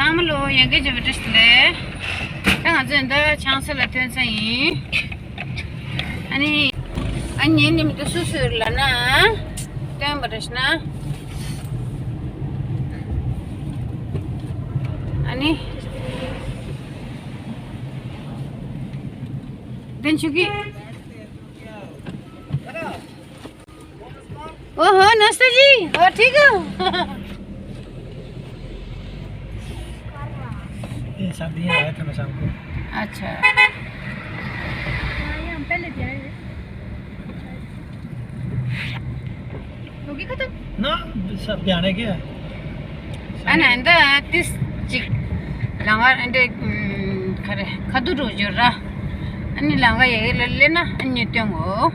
상물로 얘기 좀 해주실래? 내가 전에 찬스를 tensa이 아니 님도 수술라나 tem버스나 아니 denchuki ओहो नमस्ते जी और ठीक हो ये शादी में आया था मैं शाम को। अच्छा हम पहले जाए होगी खत्म ना सब जाने के अना इंदा तिस चिक लांगा इंदे खरे खदुरो जोरा अन्नी लांगा ये लेना अन्य त्योंगो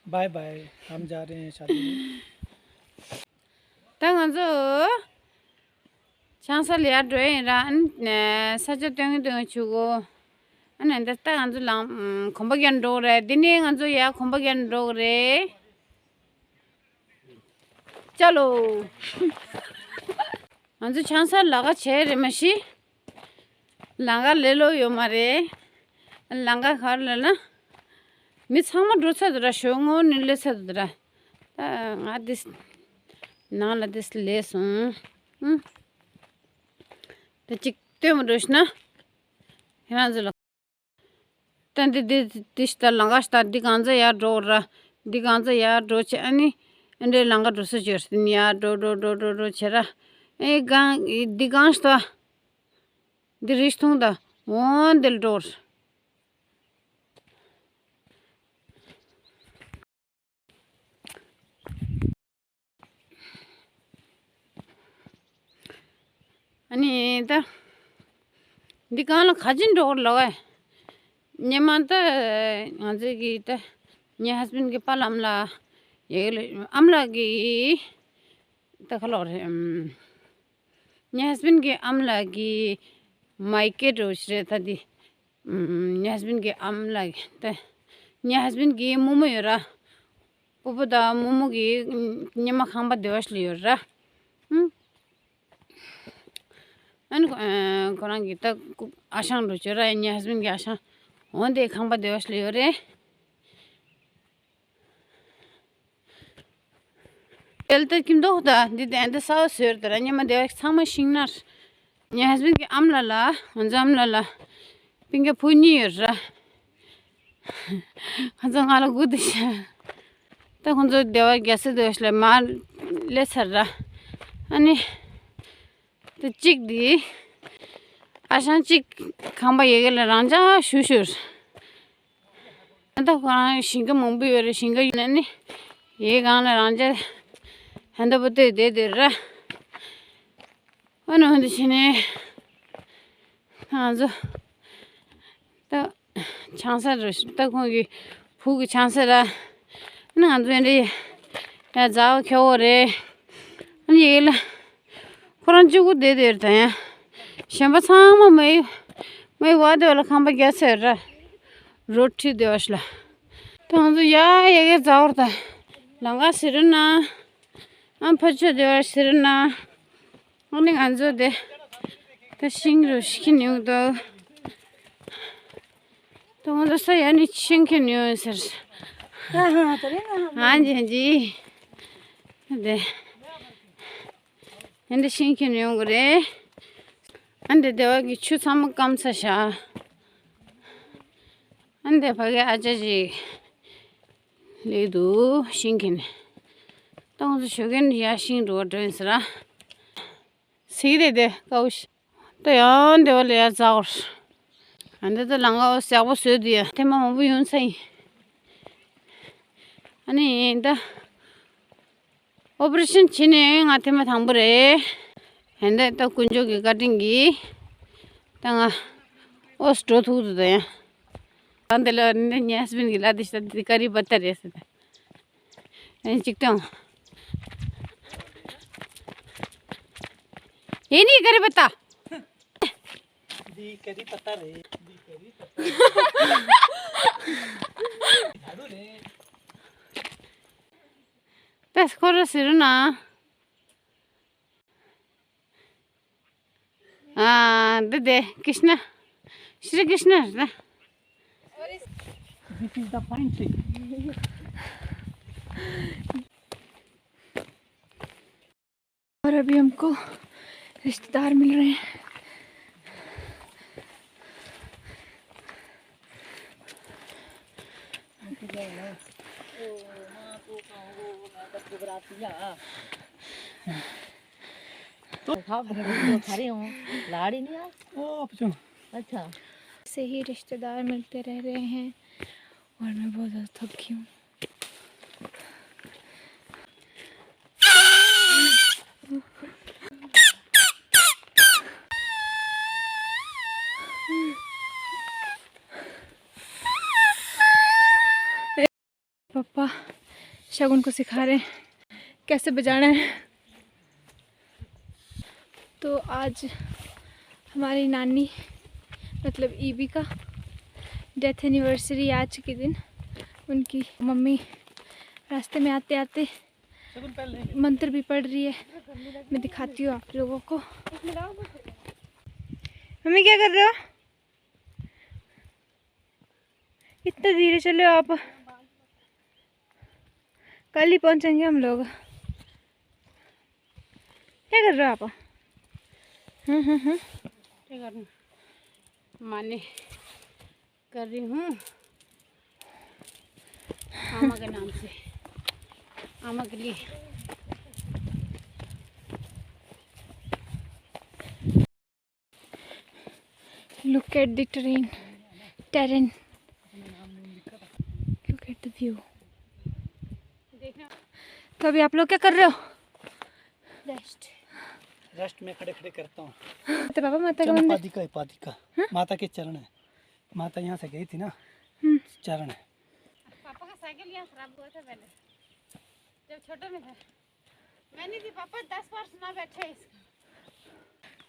बाय बाय हम जा रहे हैं शादी में तंगजो चांसा लिया ड्रे रान सजो त्योंग चुगो अने इंदा तंगजो लांग खंबग्यान रो रे दिने गंजो या खंबग्यान रो रे चलो अंजो चांसा लगा छे रे मशी लांगा ले लो यो मारे लांगा खा लेना मिसामा रोसा दरा शोंगो निले सदरा आदिस नाला दिस लेसो ते चिकते मरोसना हेनाजला तंदे दिस्ता लांगास्ता दिगांजा या डोरा दिगांजा या डोचे अनि एंडे लांगा रोसा जर्सिन या डो छरा ए गा दिगांस्ता दिरिस्तोंदा वन दिल डोर अनि त दिकान खजिन डोर लगाए नेमान त हजुर कि त ने हस्बैंड के पाल अमला ये अमला की त खलो ने हस्बैंड के अमला की माइके रोशरे था दी ने हस्बैंड के अमला त ने हस्बैंड की मोमो योरा पोपोदा मोमो की नेमा खांबा देवास लियोरा अन कोरांग गीता आशान रोचरा ने हस्बैंड के आशा होंदे खांबा देवास लियो रे एलते किम दो होता दिदे एंड साव सेर तरा ने मा देवास सामा सिंगनार ने हस्बैंड के अमलाला हंजामलाला पिंगे फुनी योरा हंजांगाला गुदिशा त हंजो देवा ग्यास देवासले मार ले सररा अनि तो चिक दी आशान चिक खांबा ये गला रांझा शुशुर अंता कोना शिंगा मुंबई वाले शिंगा ने ये गाना रांझा हंदा बते दे रहा अनु हंदे छिने हाँ जो तो चांसा रोश तक होगी फूक चांसा रा ना जो ने या जाओ क्यों रे अनि ये ला कोरंजू को दे देता है शंबा सामा मैं वादे वाला खांबा गैस है रा रोटी देवसला तो हम तो ये जाओरता लंगा सिरना हम पच्चो देवर सिरना उन्हें अंजो दे तो शिंग रोश की न्यू तो हम तो सही यानी शिंग की न्यू सर हाँ जी दे एंड शिंग न्यू करे अंदे देवा की छु सम कम सशा अंदे भगे आजा जी ले दो शिंग ने तो मुझे शुगन या शिंग रोड ड्रेसरा सीधे दे कौश तो यार देवा ले जाओ अंदे तो लंगा स्याबो सो दिया ते मां वो यूं सही अनि इंदा ऑपरेशन छिने आते में थांबरे हैंडे तो कुंजो की कटिंगी तंगा ओस्ट्रो थू दे अंदर ने हस्बैंड की लादिश दिकारी बता रहे से ऐसे चिकता हूँ ये नहीं करी बता दी करी पता रे बस करो सिरना दे कृष्ण श्री कृष्ण है। This is the pine tree. और अभी हमको रिश्तेदार मिल रहे हैं। लाड़ी नहीं आ Oh, अच्छा। अच्छा से ही रिश्तेदार मिलते रह रहे हैं और मैं बहुत ज़्यादा थकी हूँ। पापा शगुन को सिखा रहे हैं कैसे बजाना है। तो आज हमारी नानी मतलब ईबी का डेथ एनिवर्सरी आज के दिन। उनकी मम्मी रास्ते में आते आते मंत्र भी पढ़ रही है। मैं दिखाती हूँ आप लोगों को। मम्मी क्या कर रहे हो? इतना धीरे चले हो आप, कल ही पहुँचेंगे हम लोग। क्या कर रहे हो आप? क्या करना, माने कर रही हूँ आमा के नाम से, आमा के लिए। Look at the terrain. Look at the view. तो अभी आप लोग क्या कर रहे हो? रेस्ट में खड़े खड़े करता हूँ। तो पापा माता का मंदिर, पादिका माता के चरण है। माता यहाँ से गई थी ना, चरण है। पापा का साइकिल यहाँ खराब हुआ था पहले जब छोटे में था। मैंने भी पापा 10 बार सुना बैठे इसका।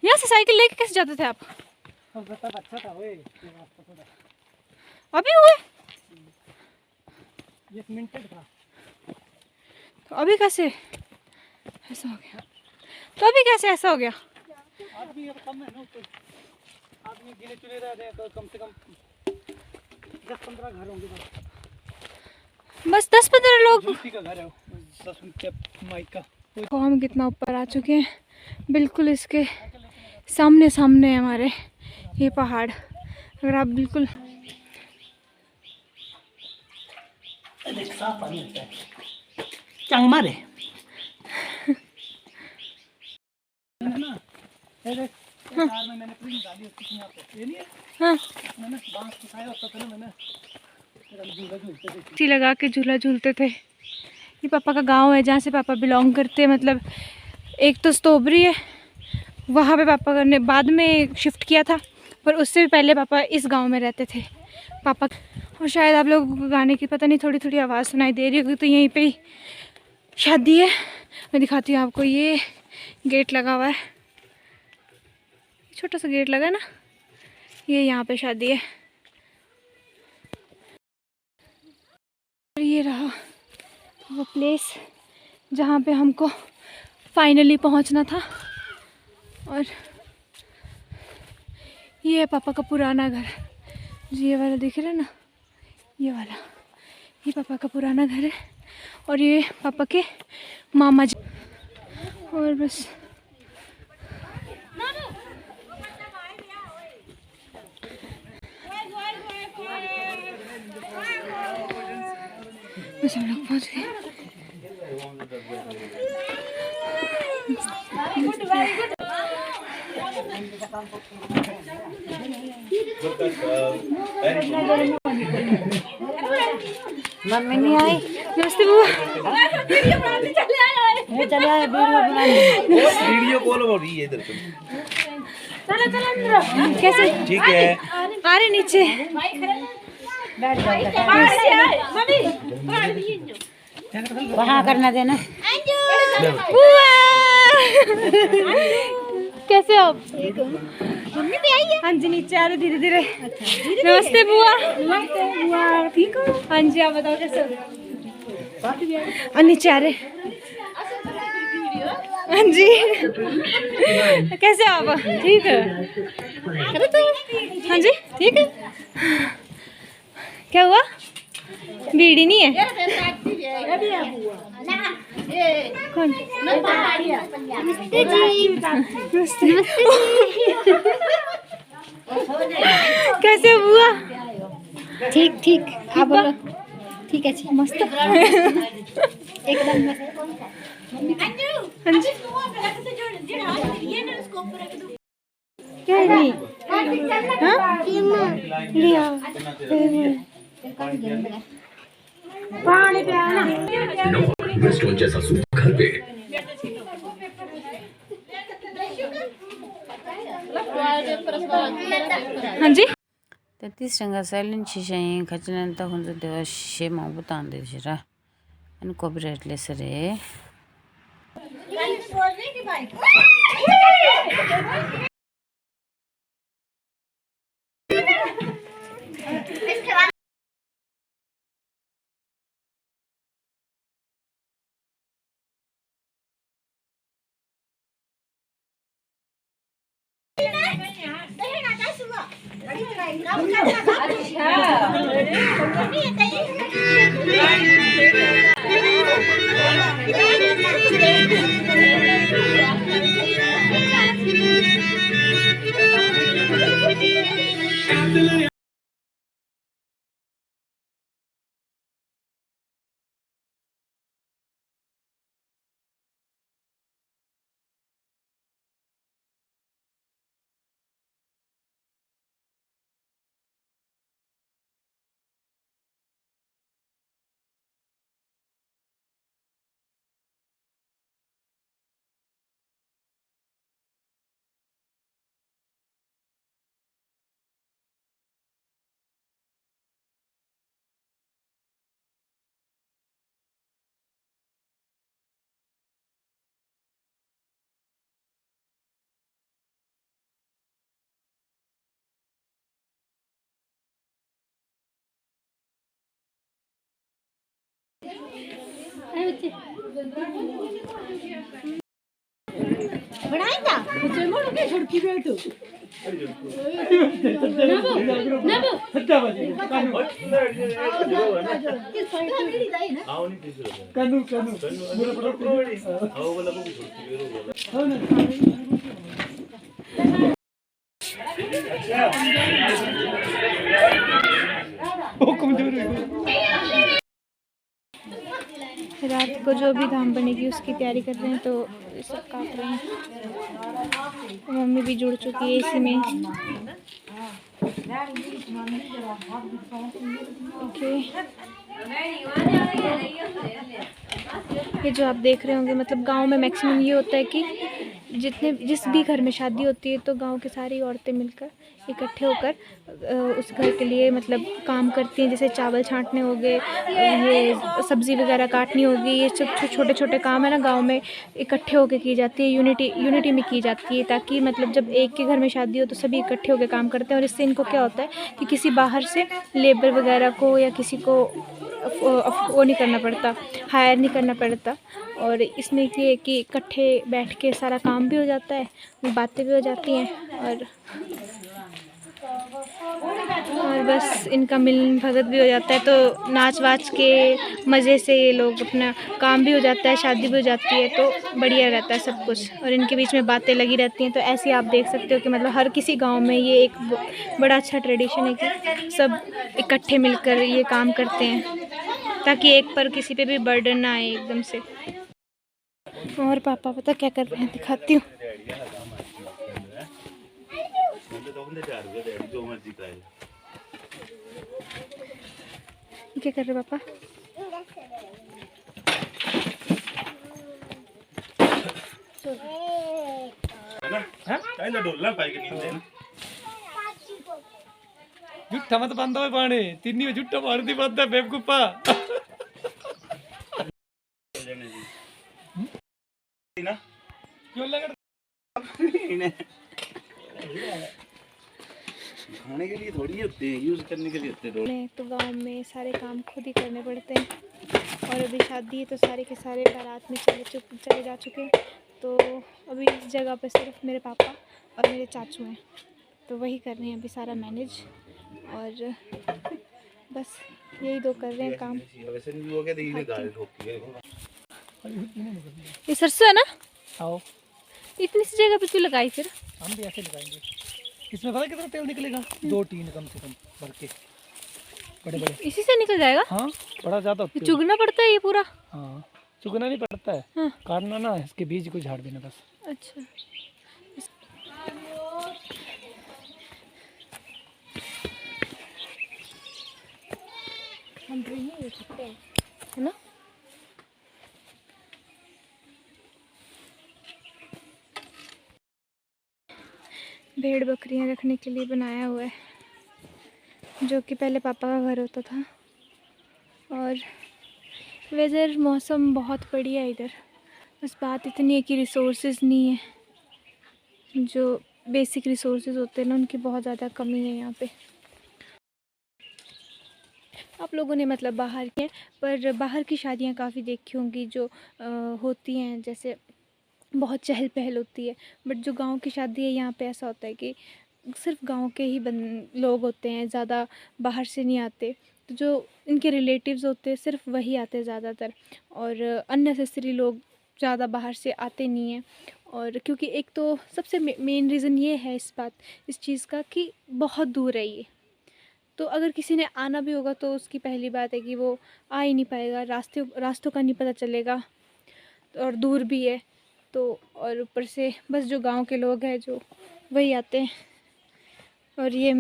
यहाँ से साइकिल लेके कैसे जाते थे आप? अच्छा था वो, ये रास्ता थोड़ा अभी हुए? ये मिनटेड था। तो अभी कैसे ऐसा हो गया? तो अभी कैसे ऐसा हो गया? आदमी अब कम है ना, तो आदमी गिने चुने रह रहे हैं, तो कम से कम 10-15 घर होंगे बस 10-15 लोग। झुमकी का घर है, 10 उनके माइक का। तो हम कितना ऊपर आ चुके हैं। बिल्कुल इसके सामने सामने है हमारे ये पहाड़। अगर आप बिल्कुल साफ पानी होता है, चंग मारे कार में मैंने पूरी डाली होती यहाँ पे, ये नहीं है? हाँ मैंने बांस उठाया होता था ना, मैंने फिर हम झूला झूलते थे। रस्सी लगा के झूला झूलते थे। ये पापा का गांव है जहाँ से पापा बिलोंग करते हैं। मतलब एक तो स्तोबरी है, वहाँ पे पापा ने बाद में शिफ्ट किया था, पर उससे भी पहले पापा इस गांव में रहते थे। पापा और शायद आप लोगों को गाने की पता नहीं थोड़ी थोड़ी आवाज़ सुनाई दे रही होगी। तो यहीं पे ही शादी है। मैं दिखाती हूँ आपको। ये गेट लगा हुआ है, छोटा सा गेट लगा है ना, ये यहाँ पे शादी है। और ये रहा वो प्लेस जहाँ पे हमको फाइनली पहुँचना था। और ये है पापा का पुराना घर, जी ये वाला दिख रहा है ना, ये वाला, ये पापा का पुराना घर है। और ये पापा के मामा जी। और बस बस हम लोग पहुँच गए। मम्मी नहीं आई। नमस्ते बुआ। चले आए वीडियो कॉल हो रही है इधर से। कैसे? ठीक है, आ रहे नीचे। वहाँ करना देना। बुआ कैसे हो आप? मम्मी भी आई है। हाँ जी नीचे आ रहे धीरे धीरे। नमस्ते बुआ। नमस्ते बुआ, ठीक हो? हाँ जी आप बताओ कैसे हो? और नीचे आ रहे। हाँ जी कैसे हो आप? ठीक है। हाँ जी ठीक है। क्या हुआ? बीड़ी नहीं है? कौन? कैसे हुआ? ठीक ठीक आप बोलो। ठीक है मस्त एकदम मस्त। हाँ जी क्या है नहीं? हाँ? लिया पानी पियाना रेस्टोरेंट जैसा सूप घर पे। हाँ जी Tati sanga silent shisha kachina ta hunzo dewa she mabu tande shira. And copyright lesser. रात को जो भी धाम बनेगी उसकी तैयारी कर रहे हैं, तो ये सब काट रहे हैं। मम्मी भी जुड़ चुकी है इसी में। ओके ये जो आप देख रहे होंगे, मतलब गांव में मैक्सिमम ये होता है कि जिस भी घर में शादी होती है तो गांव की सारी औरतें मिलकर इकट्ठे होकर उस घर के लिए मतलब काम करती हैं। जैसे चावल छांटने हो गए, ये सब्ज़ी वगैरह काटनी होगी, ये सब छोटे छोटे काम है ना गांव में इकट्ठे होकर की जाती है। यूनिटी में की जाती है, ताकि मतलब जब एक के घर में शादी हो तो सभी इकट्ठे होकर काम करते हैं। और इससे इनको क्या होता है कि किसी बाहर से लेबर वगैरह को या किसी को वो नहीं करना पड़ता, हायर नहीं करना पड़ता। और इसमें ये है कि इकट्ठे बैठ के सारा काम भी हो जाता है, बातें भी हो जाती हैं, और बस इनका मिलन भगत भी हो जाता है। तो नाच वाच के मज़े से ये लोग अपना काम भी हो जाता है, शादी भी हो जाती है, तो बढ़िया रहता है सब कुछ। और इनके बीच में बातें लगी रहती हैं। तो ऐसे आप देख सकते हो कि मतलब हर किसी गांव में ये एक बड़ा अच्छा ट्रेडिशन है कि सब इकट्ठे मिलकर ये काम करते हैं, ताकि एक पर किसी पे भी बर्डन ना आए एकदम से। और पापा पता क्या कर रहे हैं, दिखाती हूँ। क्या कर रहे पापा? जुट्ठा मत बंदा है पानी तिन्नी में जुट्ठा मार दी बंदा बेवकूफा। क्यों लगा खाने के लिए थोड़ी होते हैं, यूज करने के लिए होते हैं। तो गांव में सारे काम खुद ही करने पड़ते हैं। और अभी शादी है तो सारे के सारे बारात में चले जा चुके हैं। तो अभी इस जगह पर सिर्फ मेरे पापा और मेरे चाचू हैं। तो वही कर रहे हैं अभी सारा मैनेज, और बस यही दो कर रहे हैं काम। वैसे नहीं हो गया देखिए गाड़ी ठोकी है। ये सरसों है ना? आओ इतनी सी जगह पे क्यों लगाई फिर? हम भी ऐसे लगाएंगे। इसमें पता कितना तेल निकलेगा? 2 टीन कम से कम भर के, बड़े बड़े। इसी से निकल जाएगा? हाँ बड़ा ज़्यादा ये चुगना पड़ता है ये पूरा? हाँ चुगना नहीं पड़ता है। हाँ। काटना ना, इसके बीज को झाड़ देना बस। अच्छा है ना? भेड़ बकरियां रखने के लिए बनाया हुआ है, जो कि पहले पापा का घर होता था। और वेदर मौसम बहुत बढ़िया है इधर, बस बात इतनी है कि रिसोर्सेज नहीं है, जो बेसिक रिसोर्सेज होते हैं ना उनकी बहुत ज़्यादा कमी है यहाँ पे। आप लोगों ने मतलब बाहर के, पर बाहर की शादियाँ काफ़ी देखी होंगी जो होती हैं, जैसे बहुत चहल पहल होती है। बट जो गांव की शादी है यहाँ पे ऐसा होता है कि सिर्फ गांव के ही लोग होते हैं, ज़्यादा बाहर से नहीं आते। तो जो इनके रिलेटिव्स होते हैं सिर्फ वही आते हैं ज़्यादातर, और अननेसेसरी लोग ज़्यादा बाहर से आते नहीं हैं। और क्योंकि एक तो सबसे मेन रीज़न ये है इस चीज़ का कि बहुत दूर है ये, तो अगर किसी ने आना भी होगा तो उसकी पहली बात है कि वो आ ही नहीं पाएगा, रास्तों का नहीं पता चलेगा, और दूर भी है। तो और ऊपर से बस जो गांव के लोग हैं जो वही आते हैं। और ये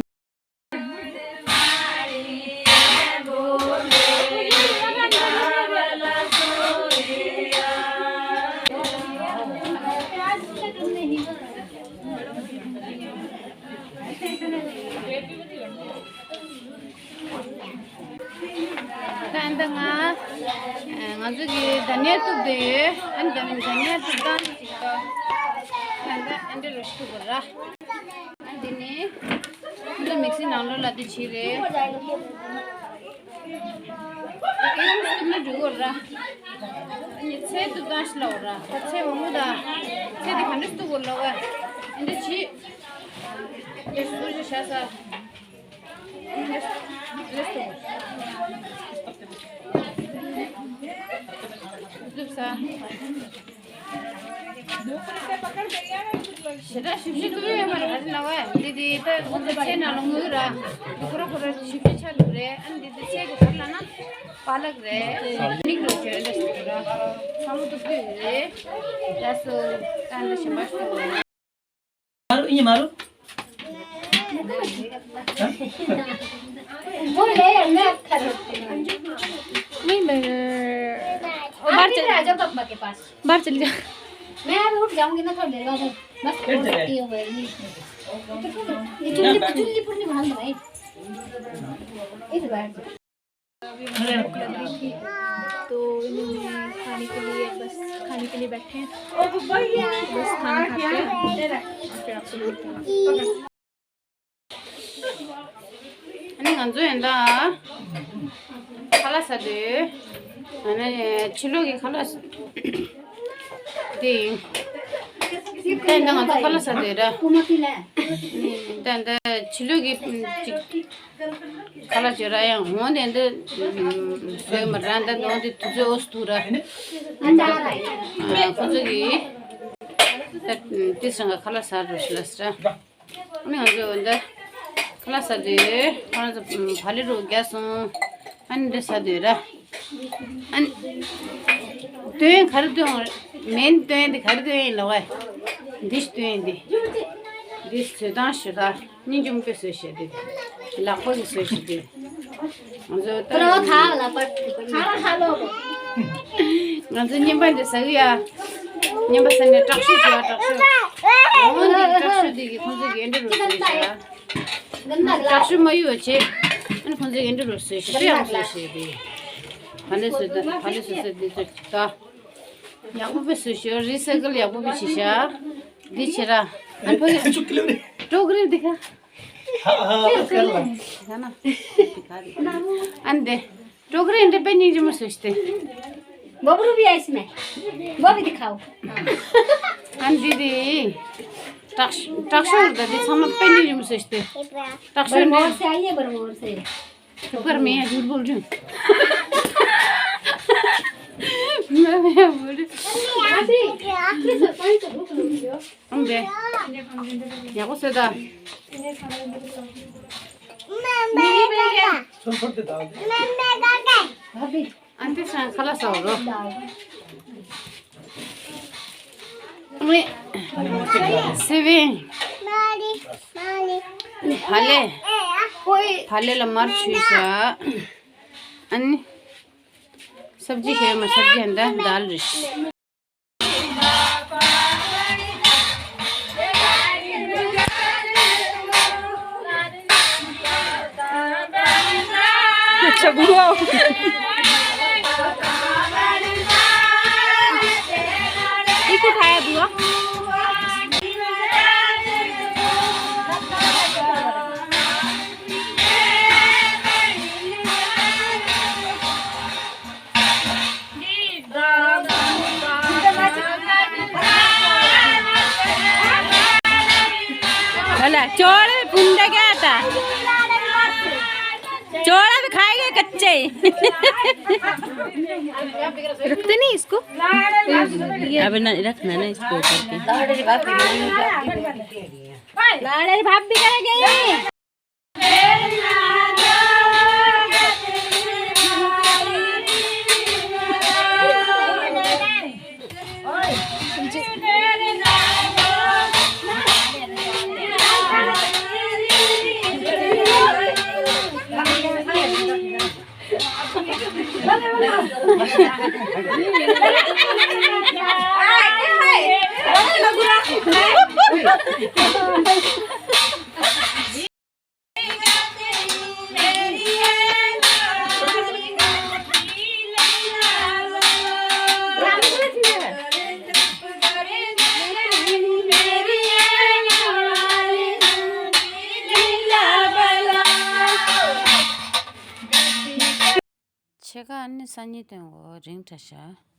ngazugi dania tu de anda dania tu dan tika anda ande rostu gora andine ando mixi nalo lati chile ini mesti jugora ini se tu dan slora se muda se de khanis tu golawa inde chi yesu je shasa lesto Sudah sih tu ya mana ada nawa. Didi itu untuk cina longura. Kura sih calu re. Andi itu cek kerana na palak re. Nikro cek ada kura. Kamu tu re. Lalu anda siapa tu? मारो ये मारो। नहीं मैं पापा के पास बाहर चली जा। मैं अभी उठ जाऊंगी ना थोड़ी देर बाद, बस ये हुए नहीं ये चुल्ली पुल्ली भाल भाई इस बार तो इन्होंने खाने के लिए बैठे हैं, बस खाना खाते हैं फिर आपसे मिलते हैं। Ani nganzo enda khalas ade ana chilogi khalas de tenda nganzo khalas ade ra कुमतीला tenda chilogi khalas jara ya hon ende so maranda no de tujo ostura khojogi tisanga khalas ar ruslasra ani nganzo enda Kelas ada, kalau balik roga so, anda sadera, tu yang kharu tu, main tu yang di kharu tu yang lawai, dish tu yang di, dish sudah sudah, ni jumpa susah di, lapor susah di, macam tu. Terus thal lapor, halo. Macam ni pun ada saya, ni pasal ni taksi siapa taksi, oh ni taksi di, khusus gende rusya. Taksi mayu aje, ane khusus gende rusya, siapa rusya di, panas sudah di cerita, yang apa susya, recycle yang apa sisa, di cerah, ane pakai, program dekha, kan? Ande, program independent je masukte. Bhabru भी है इसमें, वो भी दिखाओ। Andi di, Takşı orada. Bir sanat ben değilim işte. Takşı बरमोर orada. से आई है बरमोर से Şükür mü ya? झूठ बोल रही हूँ. मैं बोली. अभी आपके सरकारी तो भूख लगी हो Om be. Ya bu seda. छोड़ छोड़ दे दाल अभी Anti sen kalas oldu. Ama sevin. Hale. Hale la marchisa. Anne. सब्जी है मैं सब्जी अंदर दाल रिश अच्छा बुआ एक उठाया बुआ भला चोड़ पुंडा क्या था चोड़ा भी खाएंगे कच्चे रखते नहीं इसको अब ना रखना ना इसको करके लाड़े भाप भी करेंगे 제가 안내 산이 된 거 링타샤